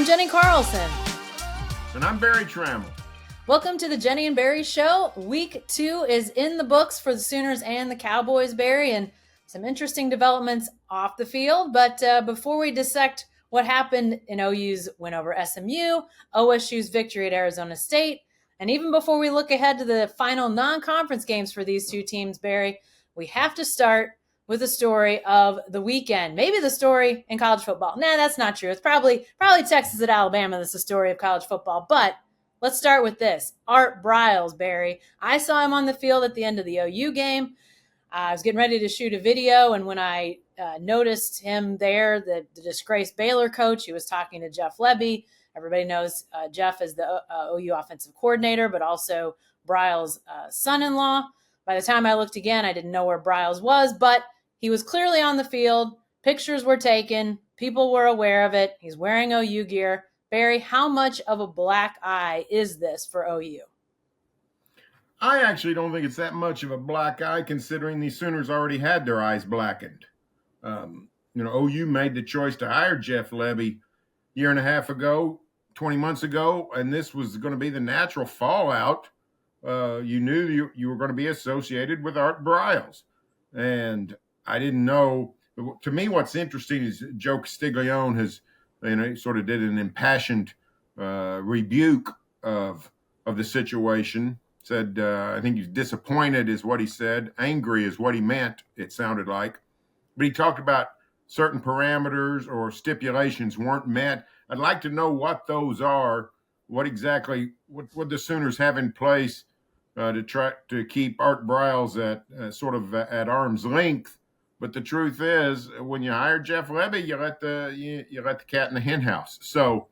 Jenni Carlson. And I'm Barry Tramel. Welcome to the Jenni and Barry Show. Week 2 is in the books for the Sooners and the Cowboys, Barry, and some interesting developments off the field. But before we dissect what happened in OU's win over SMU, OSU's victory at Arizona State, and even before we look ahead to the final non-conference games for these two teams, Barry, we have to start with the story of the weekend. Maybe the story in college football. Nah, that's not true. It's probably Texas at Alabama that's the story of college football. But let's start with this. Art Briles, Barry. I saw him on the field at the end of the OU game. I was getting ready to shoot a video, and when I noticed him there, the disgraced Baylor coach, he was talking to Jeff Lebby. Everybody knows Jeff is the OU offensive coordinator, but also Briles' son-in-law. By the time I looked again, I didn't know where Briles was, but he was clearly on the field. Pictures were taken. People were aware of it. He's wearing OU gear. Barry, how much of a black eye is this for OU? I actually don't think it's that much of a black eye, considering the Sooners already had their eyes blackened. OU made the choice to hire Jeff Lebby a year and a half ago, 20 months ago, and this was going to be the natural fallout. You knew you were going to be associated with Art Briles. And I didn't know. To me, what's interesting is Joe Castiglione has, sort of did an impassioned rebuke of the situation. Said, I think he's disappointed is what he said. Angry is what he meant, it sounded like. But he talked about certain parameters or stipulations weren't met. I'd like to know what those are, what the Sooners have in place to try to keep Art Briles at arm's length. But the truth is, when you hire Jeff Lebby, you let the cat in the hen house. So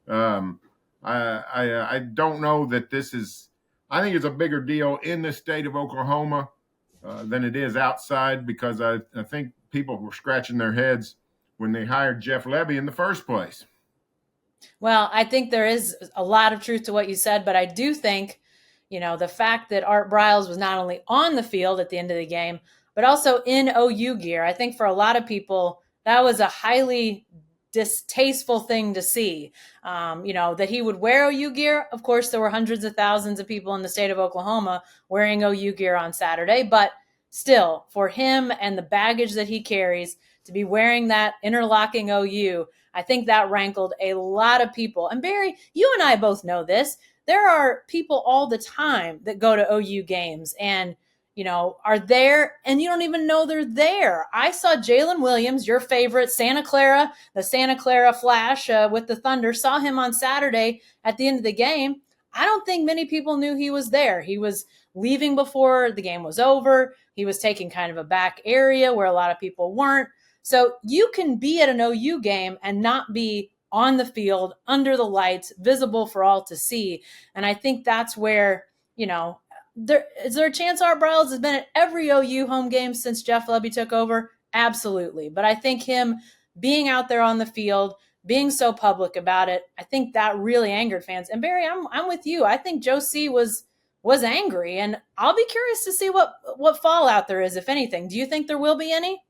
I don't know that this is. I think it's a bigger deal in the state of Oklahoma than it is outside, because I think people were scratching their heads when they hired Jeff Lebby in the first place. Well, I think there is a lot of truth to what you said, but I do think, the fact that Art Briles was not only on the field at the end of the game, but also in OU gear. I think for a lot of people, that was a highly distasteful thing to see. That he would wear OU gear. Of course, there were hundreds of thousands of people in the state of Oklahoma wearing OU gear on Saturday, but still, for him and the baggage that he carries to be wearing that interlocking OU, I think that rankled a lot of people. And Barry, you and I both know this. There are people all the time that go to OU games and are there, and you don't even know they're there. I saw Jalen Williams, your favorite, the Santa Clara Flash with the Thunder, saw him on Saturday at the end of the game. I don't think many people knew he was there. He was leaving before the game was over. He was taking kind of a back area where a lot of people weren't. So you can be at an OU game and not be on the field, under the lights, visible for all to see. And I think that's where, is there a chance Art Briles has been at every OU home game since Jeff Lebby took over? Absolutely. But I think him being out there on the field, being so public about it, I think that really angered fans. And Barry, I'm with you. I think Joe C was angry, and I'll be curious to see what fallout there is, if anything. Do you think there will be any?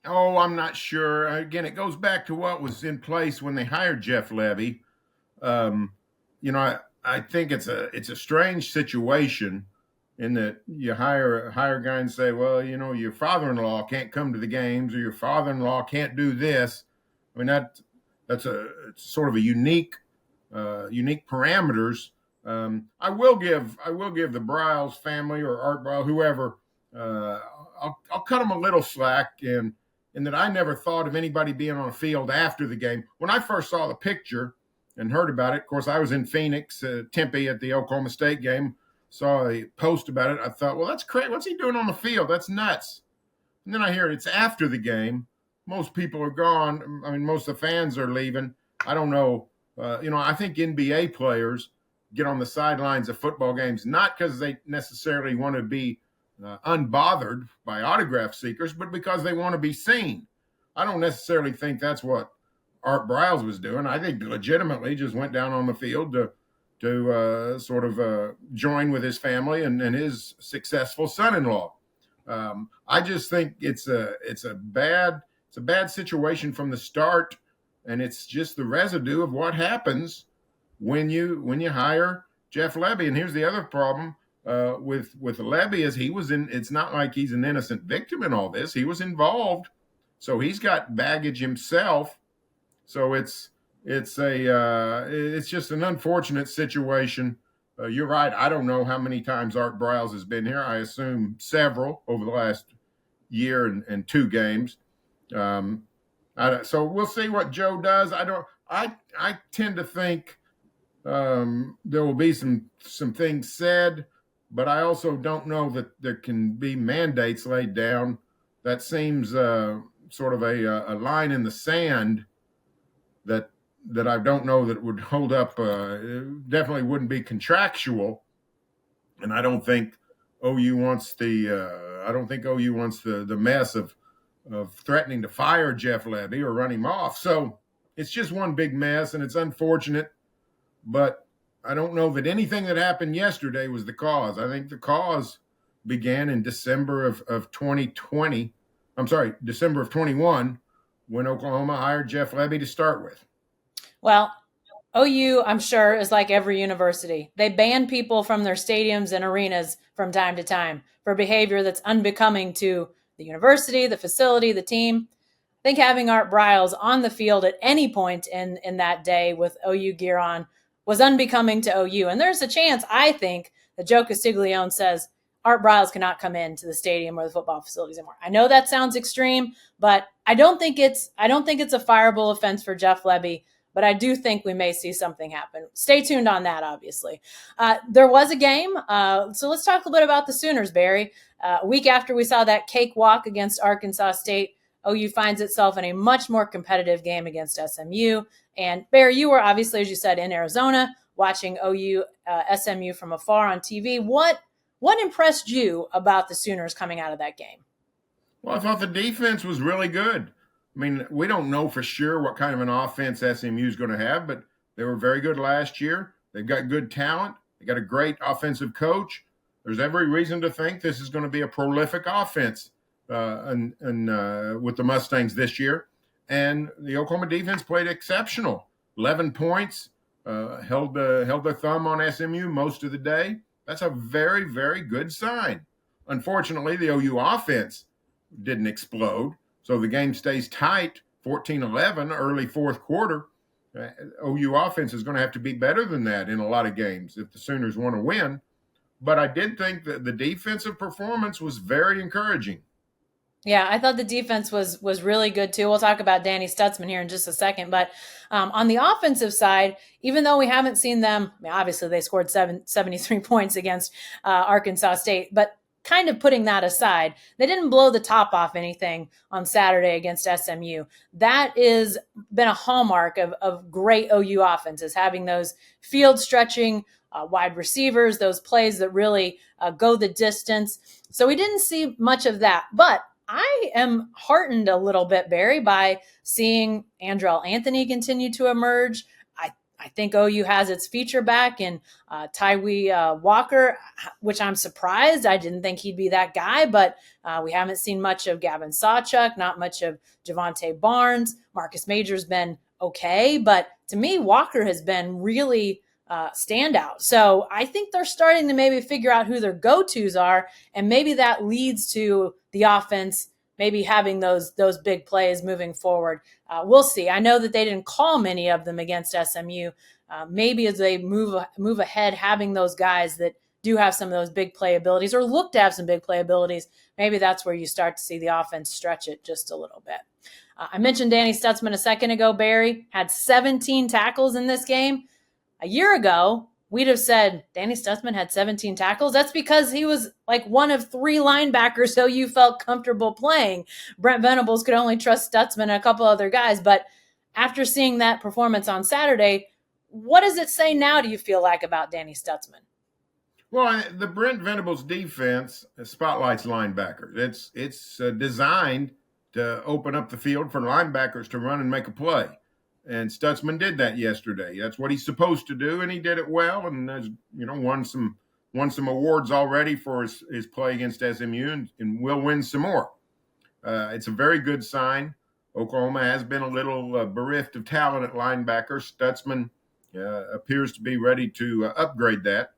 Oh, I'm not sure. Again, it goes back to what was in place when they hired Jeff Lebby. I think it's a strange situation in that you hire a guy and say, well, your father-in-law can't come to the games, or your father-in-law can't do this. I mean, it's sort of a unique parameters. I will give the Briles family or Art Briles, whoever, I'll cut them a little slack in that I never thought of anybody being on a field after the game. When I first saw the picture and heard about it, of course, I was in Phoenix, Tempe at the Oklahoma State game, saw a post about it. I thought, well, that's crazy. What's he doing on the field? That's nuts. And then I hear it's after the game. Most people are gone. I mean, most of the fans are leaving. I don't know. I think NBA players get on the sidelines of football games, not because they necessarily want to be unbothered by autograph seekers, but because they want to be seen. I don't necessarily think that's what Art Briles was doing. I think legitimately just went down on the field to sort of join with his family and his successful son-in-law. I just think it's a bad situation from the start. and it's just the residue of what happens when you hire Jeff Lebby. And here's the other problem with Lebby is he was in. It's not like he's an innocent victim in all this. He was involved, so he's got baggage himself. So it's just an unfortunate situation. You're right. I don't know how many times Art Briles has been here. I assume several over the last year and two games. So we'll see what Joe does. I tend to think there will be some things said, but I also don't know that there can be mandates laid down. That seems sort of a line in the sand that I don't know that would hold up. It definitely wouldn't be contractual, and I don't think OU wants the mess of threatening to fire Jeff Lebby or run him off. So it's just one big mess, and it's unfortunate. But I don't know that anything that happened yesterday was the cause. I think the cause began in December of 2020. I'm sorry, December of 21, when Oklahoma hired Jeff Lebby to start with. Well, OU, I'm sure, is like every university. They ban people from their stadiums and arenas from time to time for behavior that's unbecoming to the university, the facility, the team. I think having Art Briles on the field at any point in that day with OU gear on was unbecoming to OU. And there's a chance, I think, that Joe Castiglione says Art Briles cannot come into the stadium or the football facilities anymore. I know that sounds extreme, but I don't think it's a fireable offense for Jeff Lebby. But I do think we may see something happen. Stay tuned on that, obviously. There was a game. So let's talk a little bit about the Sooners, Barry. A week after we saw that cakewalk against Arkansas State, OU finds itself in a much more competitive game against SMU. And Barry, you were obviously, as you said, in Arizona watching OU SMU from afar on TV. What impressed you about the Sooners coming out of that game? Well, I thought the defense was really good. I mean, we don't know for sure what kind of an offense SMU is going to have, but they were very good last year. They've got good talent. They got a great offensive coach. There's every reason to think this is going to be a prolific offense with the Mustangs this year. And the Oklahoma defense played exceptional. 11 points, held their thumb on SMU most of the day. That's a very, very good sign. Unfortunately, the OU offense didn't explode. So the game stays tight, 14-11, early fourth quarter. OU offense is going to have to be better than that in a lot of games if the Sooners want to win. But I did think that the defensive performance was very encouraging. Yeah, I thought the defense was really good too. We'll talk about Danny Stutzman here in just a second. But on the offensive side, even though we haven't seen them, I mean, obviously they scored 73 points against Arkansas State, but kind of putting that aside, they didn't blow the top off anything on Saturday against SMU. That has been a hallmark of great OU offenses, having those field stretching wide receivers, those plays that really go the distance. So we didn't see much of that. But I am heartened a little bit, Barry, by seeing Andrell Anthony continue to emerge. I think OU has its feature back in Tyree Walker, which I'm surprised. I didn't think he'd be that guy, but we haven't seen much of Gavin Sawchuk, not much of Javonte Barnes. Marcus Major's been okay, but to me, Walker has been really standout. So I think they're starting to maybe figure out who their go-tos are, and maybe that leads to the offense maybe having those big plays moving forward. We'll see. I know that they didn't call many of them against SMU. Maybe as they move ahead, having those guys that do have some of those big play abilities or look to have some big play abilities, maybe that's where you start to see the offense stretch it just a little bit. I mentioned Danny Stutzman a second ago. Barry had 17 tackles in this game. A year ago, we'd have said Danny Stutzman had 17 tackles. That's because he was like one of three linebackers, so you felt comfortable playing. Brent Venables could only trust Stutzman and a couple other guys. But after seeing that performance on Saturday, what does it say now, do you feel like, about Danny Stutzman? Well, the Brent Venables defense spotlights linebackers. It's designed to open up the field for linebackers to run and make a play. And Stutzman did that yesterday. That's what he's supposed to do, and he did it well. And has won some awards already for his play against SMU, and will win some more. It's a very good sign. Oklahoma has been a little bereft of talent at linebacker. Stutzman appears to be ready to upgrade that.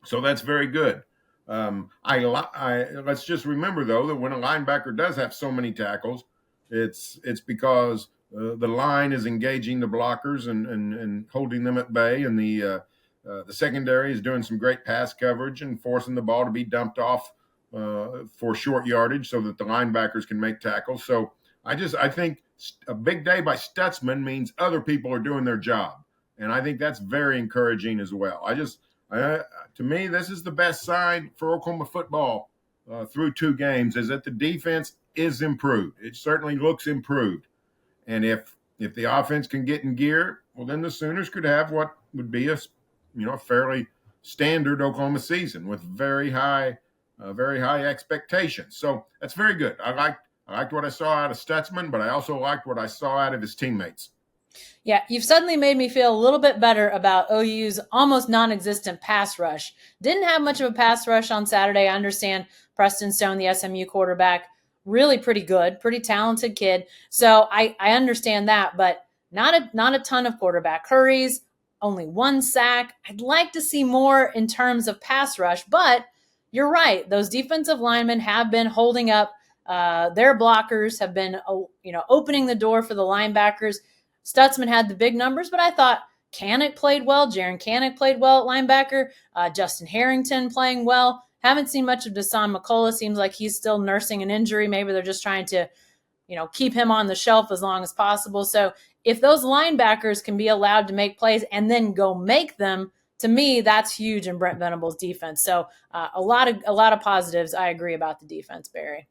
So that's very good. Let's just remember though that when a linebacker does have so many tackles, it's because the line is engaging the blockers and holding them at bay, and the secondary is doing some great pass coverage and forcing the ball to be dumped off for short yardage so that the linebackers can make tackles. So I think a big day by Stutzman means other people are doing their job, and I think that's very encouraging as well. To me, this is the best sign for Oklahoma football through 2 games, is that the defense is improved. It certainly looks improved. And if the offense can get in gear, well, then the Sooners could have what would be a fairly standard Oklahoma season with very high expectations. So that's very good. I liked what I saw out of Stutzman, but I also liked what I saw out of his teammates. Yeah, you've suddenly made me feel a little bit better about OU's almost non-existent pass rush. Didn't have much of a pass rush on Saturday. I understand Preston Stone, the SMU quarterback, really pretty good, pretty talented kid. So I understand that, but not a ton of quarterback hurries, only 1 sack. I'd like to see more in terms of pass rush, but you're right. Those defensive linemen have been holding up. Their blockers have been, opening the door for the linebackers. Stutzman had the big numbers, but I thought Canick played well. Jaron Canick played well at linebacker. Justin Harrington playing well. Haven't seen much of Dasan McCullough. Seems like he's still nursing an injury. Maybe they're just trying to, keep him on the shelf as long as possible. So if those linebackers can be allowed to make plays and then go make them, to me, that's huge in Brent Venables' defense. So a lot of positives. I agree about the defense, Barry.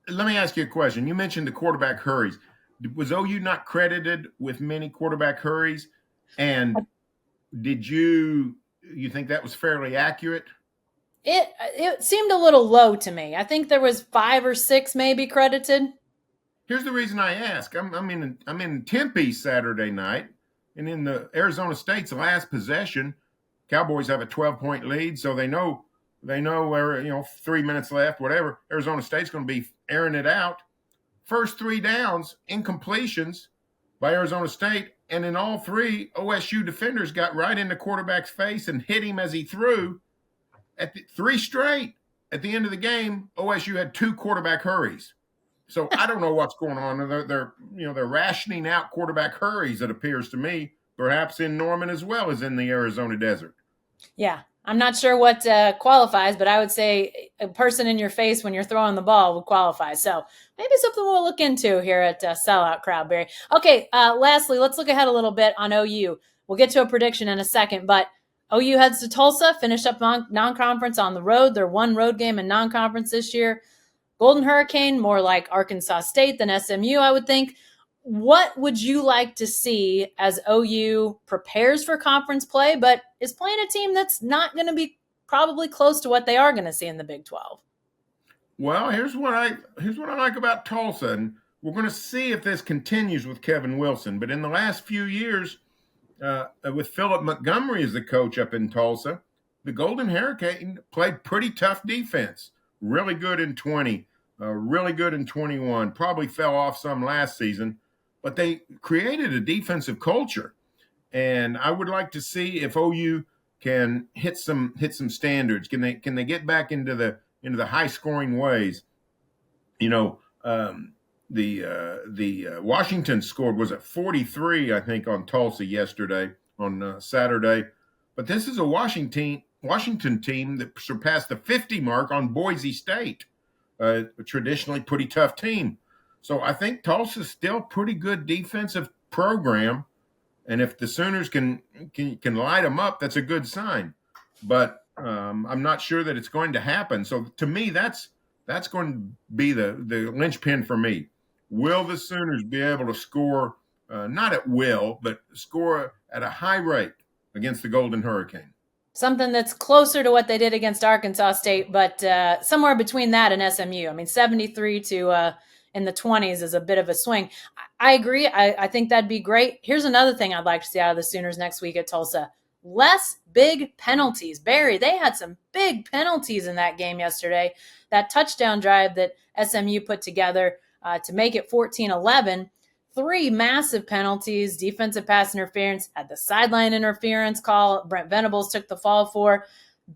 Let me ask you a question. You mentioned the quarterback hurries. Was OU not credited with many quarterback hurries? And did you think that was fairly accurate? It seemed a little low to me. I think there was 5 or 6 maybe credited. Here's the reason I ask. I'm in Tempe Saturday night, and in the Arizona State's last possession, Cowboys have a 12-point lead, so they know where 3 minutes left, whatever. Arizona State's going to be airing it out. First 3 downs, incompletions by Arizona State, and in all 3, OSU defenders got right in the quarterback's face and hit him as he threw. 3 straight. At the end of the game, OSU had 2 quarterback hurries. So I don't know what's going on. They're rationing out quarterback hurries, it appears to me, perhaps in Norman as well as in the Arizona desert. Yeah, I'm not sure what qualifies, but I would say a person in your face when you're throwing the ball would qualify. So maybe something we'll look into here at Sellout Crowd, Barry. Okay, lastly, let's look ahead a little bit on OU. We'll get to a prediction in a second, but OU heads to Tulsa, finished up non-conference on the road. Their 1 road game in non-conference this year. Golden Hurricane, more like Arkansas State than SMU, I would think. What would you like to see as OU prepares for conference play, but is playing a team that's not going to be probably close to what they are going to see in the Big 12? Well, here's what I like about Tulsa, and we're going to see if this continues with Kevin Wilson. But in the last few years, with Philip Montgomery as the coach up in Tulsa, the Golden Hurricane played pretty tough defense. Really good in 20, really good in 21. Probably fell off some last season, but they created a defensive culture. And I would like to see if OU can hit some standards. Can they get back into the high scoring ways? The Washington scored, was it 43, I think, on Tulsa yesterday on Saturday. But this is a Washington team that surpassed the 50 mark on Boise State, a traditionally pretty tough team. So I think Tulsa's still pretty good defensive program, and if the Sooners can light them up, that's a good sign. But I'm not sure that it's going to happen. So to me, that's going to be the linchpin for me. Will the Sooners be able to score, not at will, but score at a high rate against the Golden Hurricane? Something that's closer to what they did against Arkansas State, but somewhere between that and SMU. I mean, 73 to in the 20s is a bit of a swing. I agree. I think that'd be great. Here's another thing I'd like to see out of the Sooners next week at Tulsa. Less big penalties. Barry, they had some big penalties in that game yesterday. That touchdown drive that SMU put together, to make it 14-11. Three massive penalties, defensive pass interference, had the sideline interference call Brent Venables took the fall for.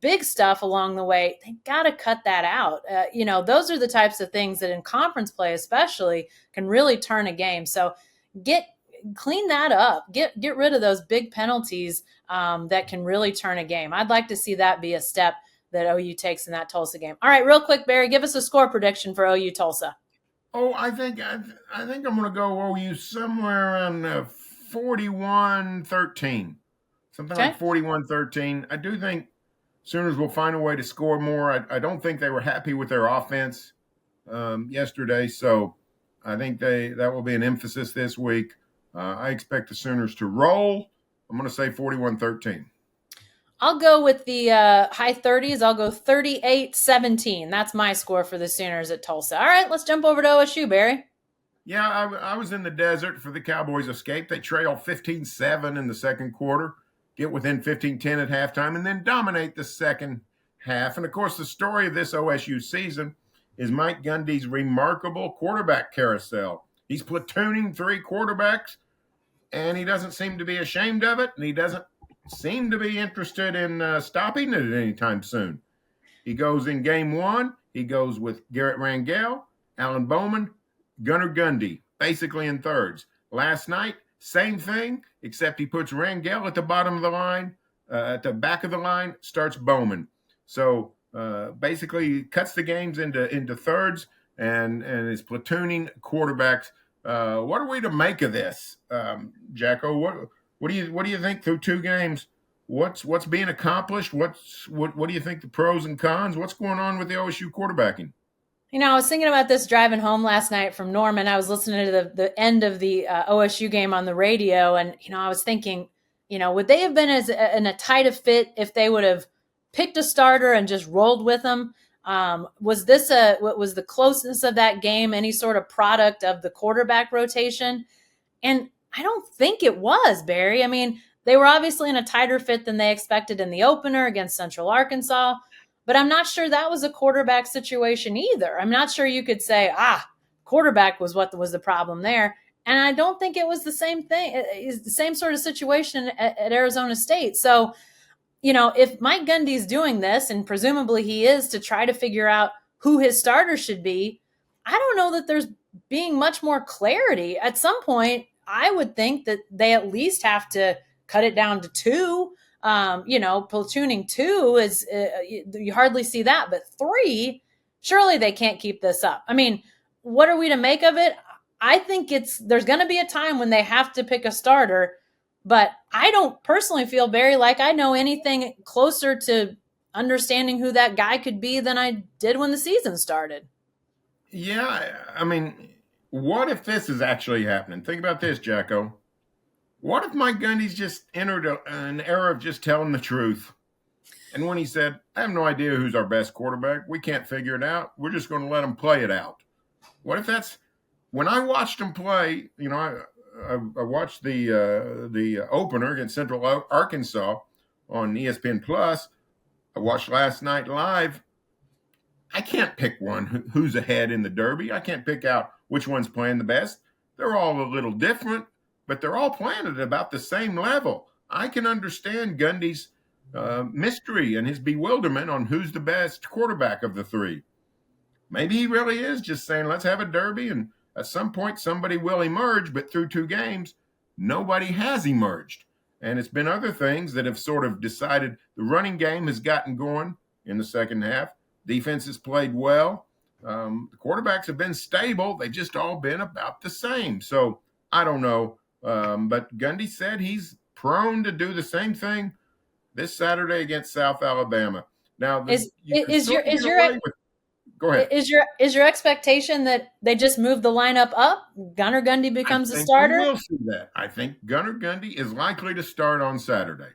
Big stuff along the way. They got to cut that out. Those are the types of things that in conference play especially can really turn a game. So clean that up. Get rid of those big penalties that can really turn a game. I'd like to see that be a step that OU takes in that Tulsa game. All right, real quick, Barry, give us a score prediction for OU Tulsa. Oh, I think I'm going to go OU somewhere around 41-13. Something Okay. like 41-13. I do think Sooners will find a way to score more. I don't think they were happy with their offense yesterday, so I think that will be an emphasis this week. I expect the Sooners to roll. I'm going to say 41-13. I'll go with the high 30s. I'll go 38-17. That's my score for the Sooners at Tulsa. All right, let's jump over to OSU, Barry. Yeah, I was in the desert for the Cowboys' escape. They trail 15-7 in the second quarter, get within 15-10 at halftime, and then dominate the second half. And, of course, the story of this OSU season is Mike Gundy's remarkable quarterback carousel. He's platooning three quarterbacks, and he doesn't seem to be ashamed of it, and he doesn't seem to be interested in stopping it anytime soon. He goes in game one, he goes with Garrett Rangel, Alan Bowman, Gunnar Gundy, basically in thirds. Last night, same thing, except he puts Rangel at the bottom of the line, at the back of the line, starts Bowman. So basically cuts the games into thirds and is platooning quarterbacks. What are we to make of this, Jacko? What do you think through two games? What's being accomplished? What do you think the pros and cons? What's going on with the OSU quarterbacking? I was thinking about this driving home last night from Norman. I was listening to the end of the OSU game on the radio, and I was thinking, would they have been in a tight of fit if they would have picked a starter and just rolled with them? Was the closeness of that game any sort of product of the quarterback rotation? And I don't think it was, Barry. I mean, they were obviously in a tighter fit than they expected in the opener against Central Arkansas, but I'm not sure that was a quarterback situation either. I'm not sure you could say, quarterback was what was the problem there. And I don't think it was the same thing. It's the same sort of situation at Arizona State. So, if Mike Gundy's doing this, and presumably he is, to try to figure out who his starter should be, I don't know that there's being much more clarity. At some point, I would think that they at least have to cut it down to two. Platooning two is you hardly see that, but three, surely they can't keep this up. I mean, what are we to make of it? I think there's going to be a time when they have to pick a starter, but I don't personally feel very like I know anything closer to understanding who that guy could be than I did when the season started. Yeah, I mean, what if this is actually happening? Think about this, Jacko. What if Mike Gundy's just entered an era of just telling the truth? And when he said, I have no idea who's our best quarterback, we can't figure it out, we're just going to let him play it out. What if that's – when I watched him play, I watched the opener against Central Arkansas on ESPN Plus. I watched last night live. I can't pick one who's ahead in the Derby. I can't pick out which one's playing the best. They're all a little different, but they're all playing at about the same level. I can understand Gundy's mystery and his bewilderment on who's the best quarterback of the three. Maybe he really is just saying, let's have a Derby, and at some point somebody will emerge, but through two games, nobody has emerged. And it's been other things that have sort of decided the running game has gotten going in the second half. Defense has played well. The quarterbacks have been stable. They've just all been about the same. So I don't know. But Gundy said he's prone to do the same thing this Saturday against South Alabama. Now, go ahead. Is your expectation that they just move the lineup up? Gunnar Gundy becomes a starter? We will see that. I think Gunnar Gundy is likely to start on Saturday.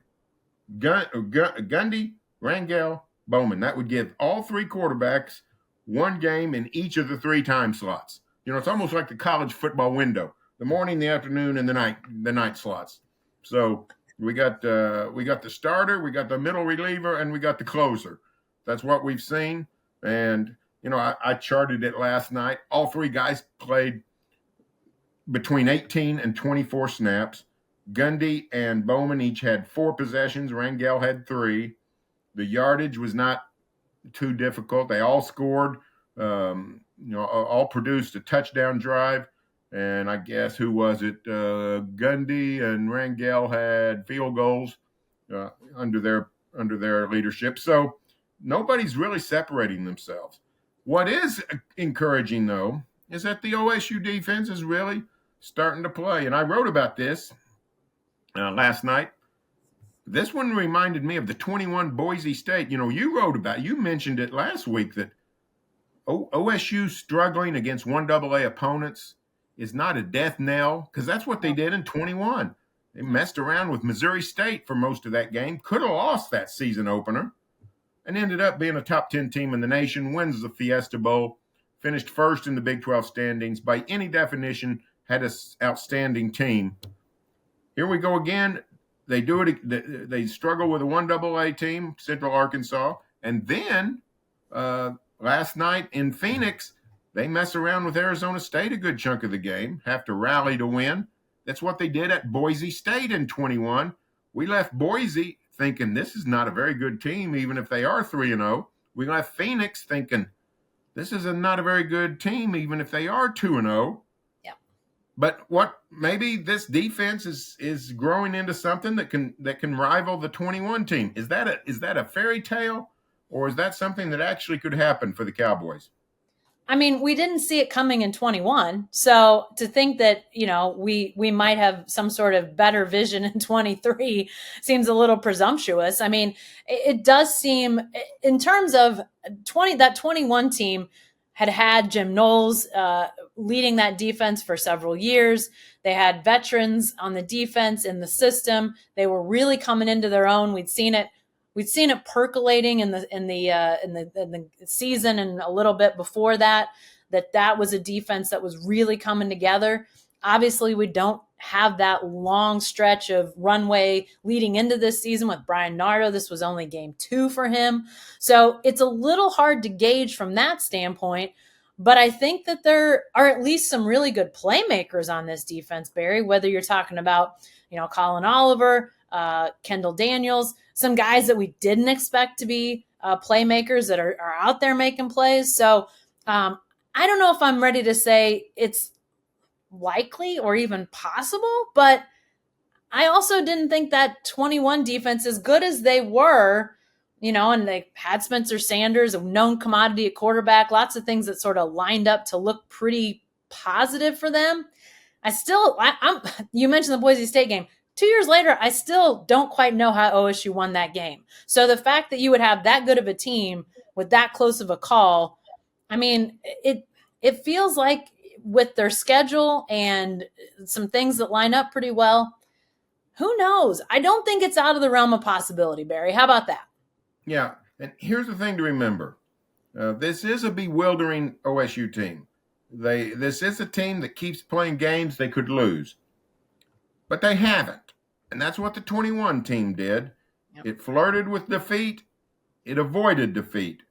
Gundy, Rangel, Bowman. That would give all three quarterbacks one game in each of the three time slots. It's almost like the college football window: the morning, the afternoon, and the night slots. So we got the starter, we got the middle reliever, and we got the closer. That's what we've seen. And I charted it last night. All three guys played between 18 and 24 snaps. Gundy and Bowman each had 4 possessions. Rangel had 3. The yardage was not too difficult. They all scored. All produced a touchdown drive. And I guess who was it? Gundy and Rangel had field goals under their leadership. So nobody's really separating themselves. What is encouraging, though, is that the OSU defense is really starting to play. And I wrote about this last night. This one reminded me of the 21 Boise State. You mentioned it last week that OSU struggling against 1AA opponents is not a death knell, because that's what they did in 21. They messed around with Missouri State for most of that game, could have lost that season opener, and ended up being a top 10 team in the nation, wins the Fiesta Bowl, finished first in the Big 12 standings. By any definition, had an outstanding team. Here we go again. They do it. They struggle with a 1AA team, Central Arkansas. And then last night in Phoenix, they mess around with Arizona State a good chunk of the game, have to rally to win. That's what they did at Boise State in 21. We left Boise thinking this is not a very good team, even if they are 3-0. We left Phoenix thinking this is not a very good team, even if they are 2-0. Yeah. But maybe this defense is growing into something that can rival the 21 team. Is that a fairy tale, or is that something that actually could happen for the Cowboys? I mean, we didn't see it coming in 21. So to think that, we might have some sort of better vision in 23 seems a little presumptuous. I mean, it does seem, in terms of that 21 team had Jim Knowles leading that defense for several years. They had veterans on the defense in the system. They were really coming into their own. We'd seen it percolating in the season and a little bit before that was a defense that was really coming together. Obviously, we don't have that long stretch of runway leading into this season with Brian Nardo. This was only game 2 for him. So it's a little hard to gauge from that standpoint. But I think that there are at least some really good playmakers on this defense, Barry, whether you're talking about, Colin Oliver, Kendall Daniels, some guys that we didn't expect to be playmakers that are out there making plays. So I don't know if I'm ready to say it's likely or even possible, but I also didn't think that 21 defense, as good as they were, and they had Spencer Sanders, a known commodity at quarterback, lots of things that sort of lined up to look pretty positive for them. You mentioned the Boise State game. 2 years later, I still don't quite know how OSU won that game. So the fact that you would have that good of a team with that close of a call, I mean, it feels like with their schedule and some things that line up pretty well, who knows? I don't think it's out of the realm of possibility, Barry. How about that? Yeah, and here's the thing to remember. This is a bewildering OSU team. This is a team that keeps playing games they could lose. But they haven't. And that's what the 21 team did. Yep. It flirted with defeat. It avoided defeat.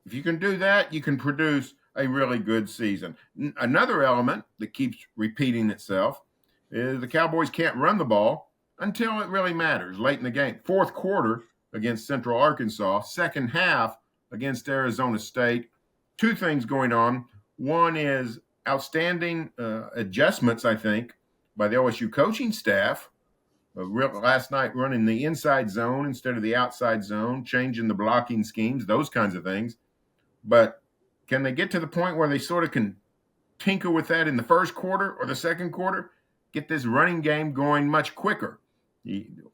If you can do that, you can produce a really good season. Another element that keeps repeating itself is the Cowboys can't run the ball until it really matters late in the game. Fourth quarter against Central Arkansas, second half against Arizona State. 2 things going on. One is outstanding adjustments, I think, by the OSU coaching staff. Last night running the inside zone instead of the outside zone, changing the blocking schemes, those kinds of things. But can they get to the point where they sort of can tinker with that in the first quarter or the second quarter? Get this running game going much quicker.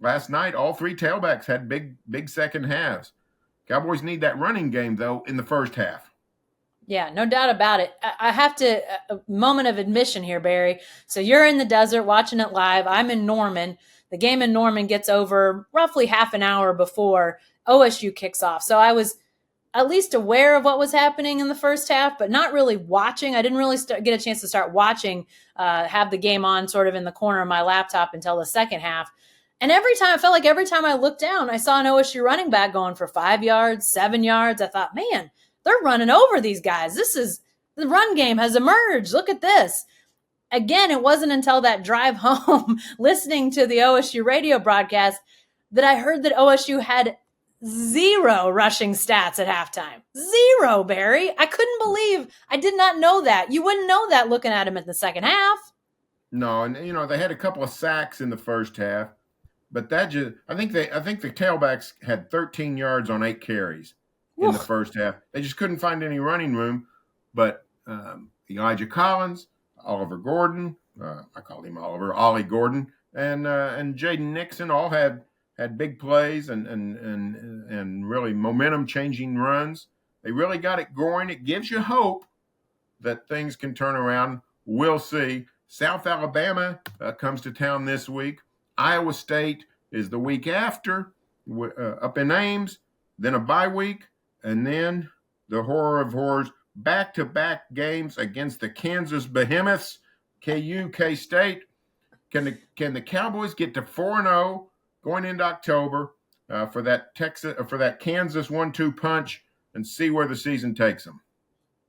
Last night, all 3 tailbacks had big second halves. Cowboys need that running game, though, in the first half. Yeah, no doubt about it. I have to, a moment of admission here, Barry. So you're in the desert watching it live. I'm in Norman. The game in Norman gets over roughly half an hour before OSU kicks off. So I was at least aware of what was happening in the first half, but not really watching. I didn't really get a chance to start watching, have the game on sort of in the corner of my laptop until the second half. And I felt like every time I looked down, I saw an OSU running back going for 5 yards, 7 yards. I thought, man, they're running over these guys. The run game has emerged. Look at this. Again, it wasn't until that drive home listening to the OSU radio broadcast that I heard that OSU had 0 rushing stats at halftime. 0, Barry. I couldn't believe I did not know that. You wouldn't know that looking at him in the second half. No, and they had a couple of sacks in the first half, but I think the tailbacks had 13 yards on 8 carries in the first half. They just couldn't find any running room. But Elijah Collins, Oliver Gordon, I called him Oliver, Ollie Gordon, and Jaden Nixon all had big plays and really momentum changing runs. They really got it going. It gives you hope that things can turn around. We'll see. South Alabama comes to town this week. Iowa State is the week after, up in Ames, then a bye week, and then the horror of horrors, back-to-back games against the Kansas Behemoths, KU, K-State. Can the Cowboys get to 4-0 going into October for that Kansas 1-2 punch and see where the season takes them?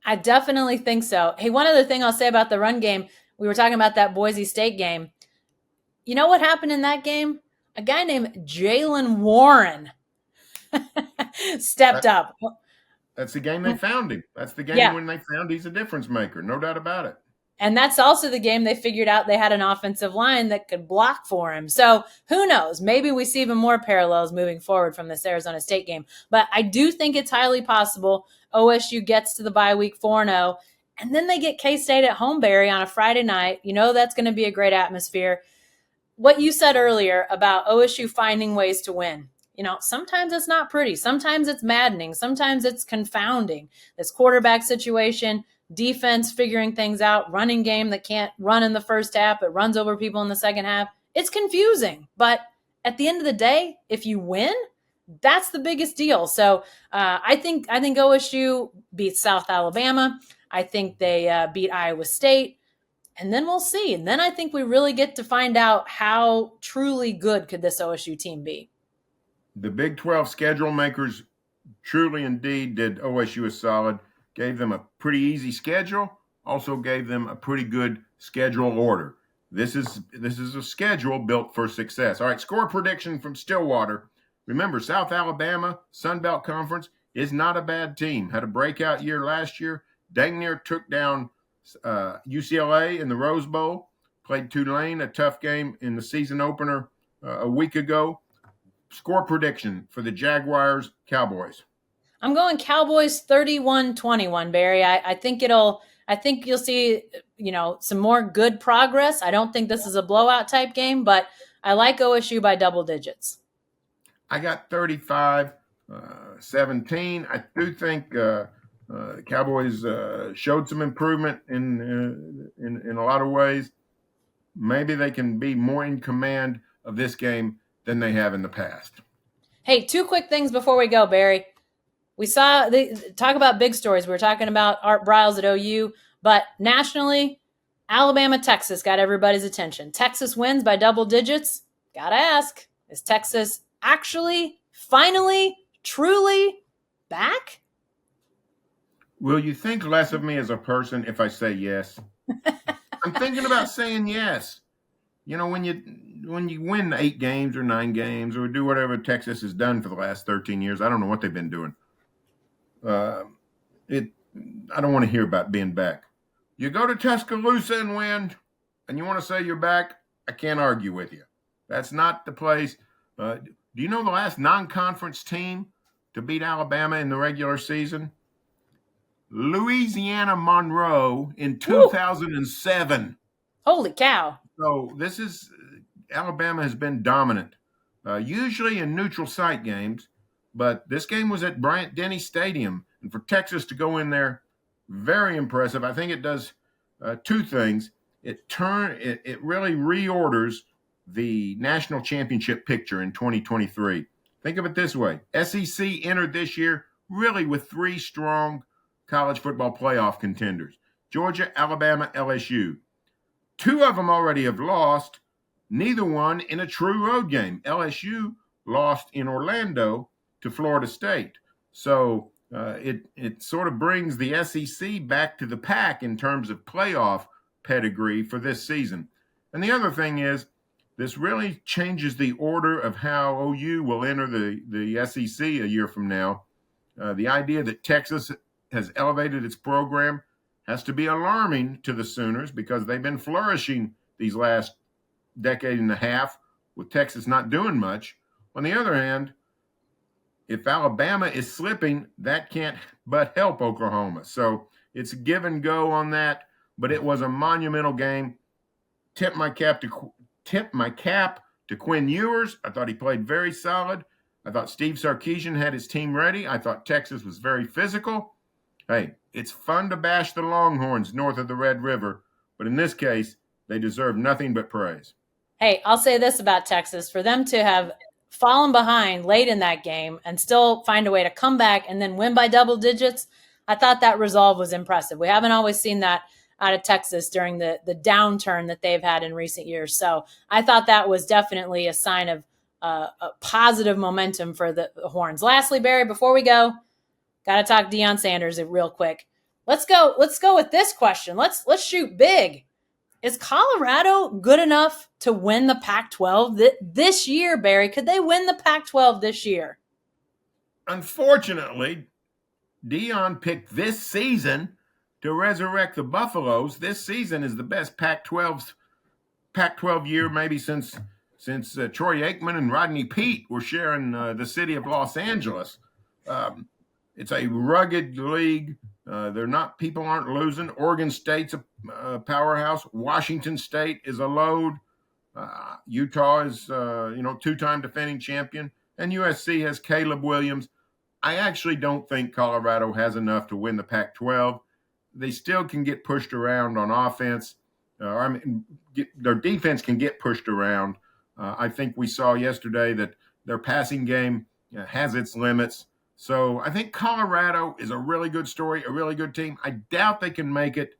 I definitely think so. Hey, one other thing I'll say about the run game. We were talking about that Boise State game. You know what happened in that game? A guy named Jaylen Warren stepped up. That's the game they found him. That's the game when they found he's a difference maker. No doubt about it. And that's also the game they figured out they had an offensive line that could block for him. So who knows? Maybe we see even more parallels moving forward from this Arizona State game. But I do think it's highly possible OSU gets to the bye week 4-0, and then they get K-State at home, Barry, on a Friday night. You know that's going to be a great atmosphere. What you said earlier about OSU finding ways to win. Sometimes it's not pretty. Sometimes it's maddening. Sometimes it's confounding. This quarterback situation, defense figuring things out, running game that can't run in the first half, but runs over people in the second half. It's confusing. But at the end of the day, if you win, that's the biggest deal. So I think OSU beats South Alabama. I think they beat Iowa State. And then we'll see. And then I think we really get to find out how truly good could this OSU team be. The Big 12 schedule makers truly indeed did OSU a solid, gave them a pretty easy schedule, also gave them a pretty good schedule order. This is a schedule built for success. All right, score prediction from Stillwater. Remember, South Alabama, Sun Belt Conference, is not a bad team. Had a breakout year last year. Dang near took down UCLA in the Rose Bowl. Played Tulane, a tough game in the season opener a week ago. Score prediction for the Jaguars Cowboys. I'm going Cowboys 31-21, Barry. I think you'll see, some more good progress. I don't think this is a blowout type game, but I like OSU by double digits. I got 35-17. I do think Cowboys showed some improvement in a lot of ways. Maybe they can be more in command of this game than they have in the past. Hey, 2 quick things before we go, Barry. We saw talk about big stories. We were talking about Art Briles at OU, but nationally, Alabama, Texas got everybody's attention. Texas wins by double digits. Gotta ask, is Texas actually, finally, truly back? Will you think less of me as a person if I say yes? I'm thinking about saying yes. When you win 8 games or 9 games or do whatever Texas has done for the last 13 years, I don't know what they've been doing. I don't want to hear about being back. You go to Tuscaloosa and win, and you want to say you're back, I can't argue with you. That's not the place. Do you know the last non-conference team to beat Alabama in the regular season? Louisiana Monroe in 2007. Holy cow. So Alabama has been dominant, usually in neutral site games, but this game was at Bryant-Denny Stadium. And for Texas to go in there, very impressive. I think it does 2 things. It really reorders the national championship picture in 2023. Think of it this way. SEC entered this year really with 3 strong college football playoff contenders: Georgia, Alabama, LSU. 2 of them already have lost, neither one in a true road game. LSU lost in Orlando to Florida State. So It sort of brings the SEC back to the pack in terms of playoff pedigree for this season. And the other thing is, this really changes the order of how OU will enter the SEC a year from now. The idea that Texas has elevated its program has to be alarming to the Sooners because they've been flourishing these last decade and a half with Texas not doing much. On the other hand, if Alabama is slipping, that can't but help Oklahoma. So it's a give and go on that, but it was a monumental game. Tip my cap to Quinn Ewers. I thought he played very solid. I thought Steve Sarkisian had his team ready. I thought Texas was very physical. Hey, it's fun to bash the Longhorns north of the Red River, but in this case, they deserve nothing but praise. Hey, I'll say this about Texas. For them to have fallen behind late in that game and still find a way to come back and then win by double digits, I thought that resolve was impressive. We haven't always seen that out of Texas during the downturn that they've had in recent years. So I thought that was definitely a sign of a positive momentum for the Horns. Lastly, Barry, before we go, got to talk Deion Sanders real quick. Let's go with this question. Let's shoot big. Is Colorado good enough to win the Pac-12 this year, Barry? Could they win the Pac-12 this year? Unfortunately, Deion picked this season to resurrect the Buffaloes. This season is the best Pac-12 year maybe since Troy Aikman and Rodney Peete were sharing the city of Los Angeles. It's a rugged league. People aren't losing. Oregon State's a powerhouse. Washington State is a load. Utah is, two-time defending champion. And USC has Caleb Williams. I actually don't think Colorado has enough to win the Pac-12. They still can get pushed around on offense. Their defense can get pushed around. I think we saw yesterday that their passing game has its limits. So I think Colorado is a really good story, a really good team. I doubt they can make it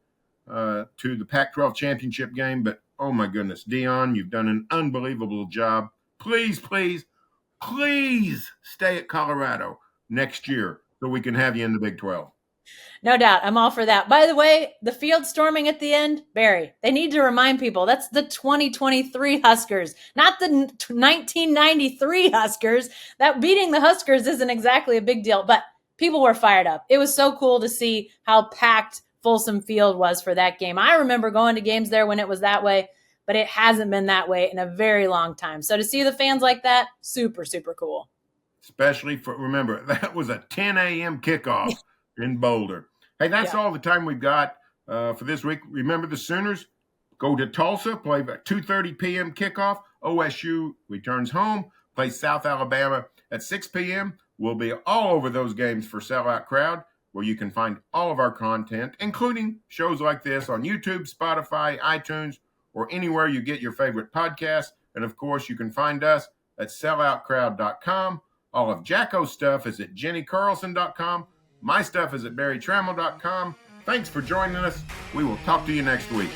to the Pac-12 championship game, but oh my goodness, Deion, you've done an unbelievable job. Please, please, please stay at Colorado next year so we can have you in the Big 12. No doubt. I'm all for that. By the way, the field storming at the end, Barry, they need to remind people that's the 2023 Huskers, not the 1993 Huskers. That beating the Huskers isn't exactly a big deal, but people were fired up. It was so cool to see how packed Folsom Field was for that game. I remember going to games there when it was that way, but it hasn't been that way in a very long time. So to see the fans like that, super, super cool. Especially remember, that was a 10 a.m. kickoff in Boulder. Hey, that's all the time we've got for this week. Remember, the Sooners go to Tulsa, play at 2:30 p.m. kickoff. OSU returns home, plays South Alabama at 6 p.m. We'll be all over those games for Sellout Crowd, where you can find all of our content, including shows like this on YouTube, Spotify, iTunes, or anywhere you get your favorite podcasts. And, of course, you can find us at selloutcrowd.com. All of Jacko's stuff is at jennicarlson.com. My stuff is at barrytramel.com. Thanks for joining us. We will talk to you next week.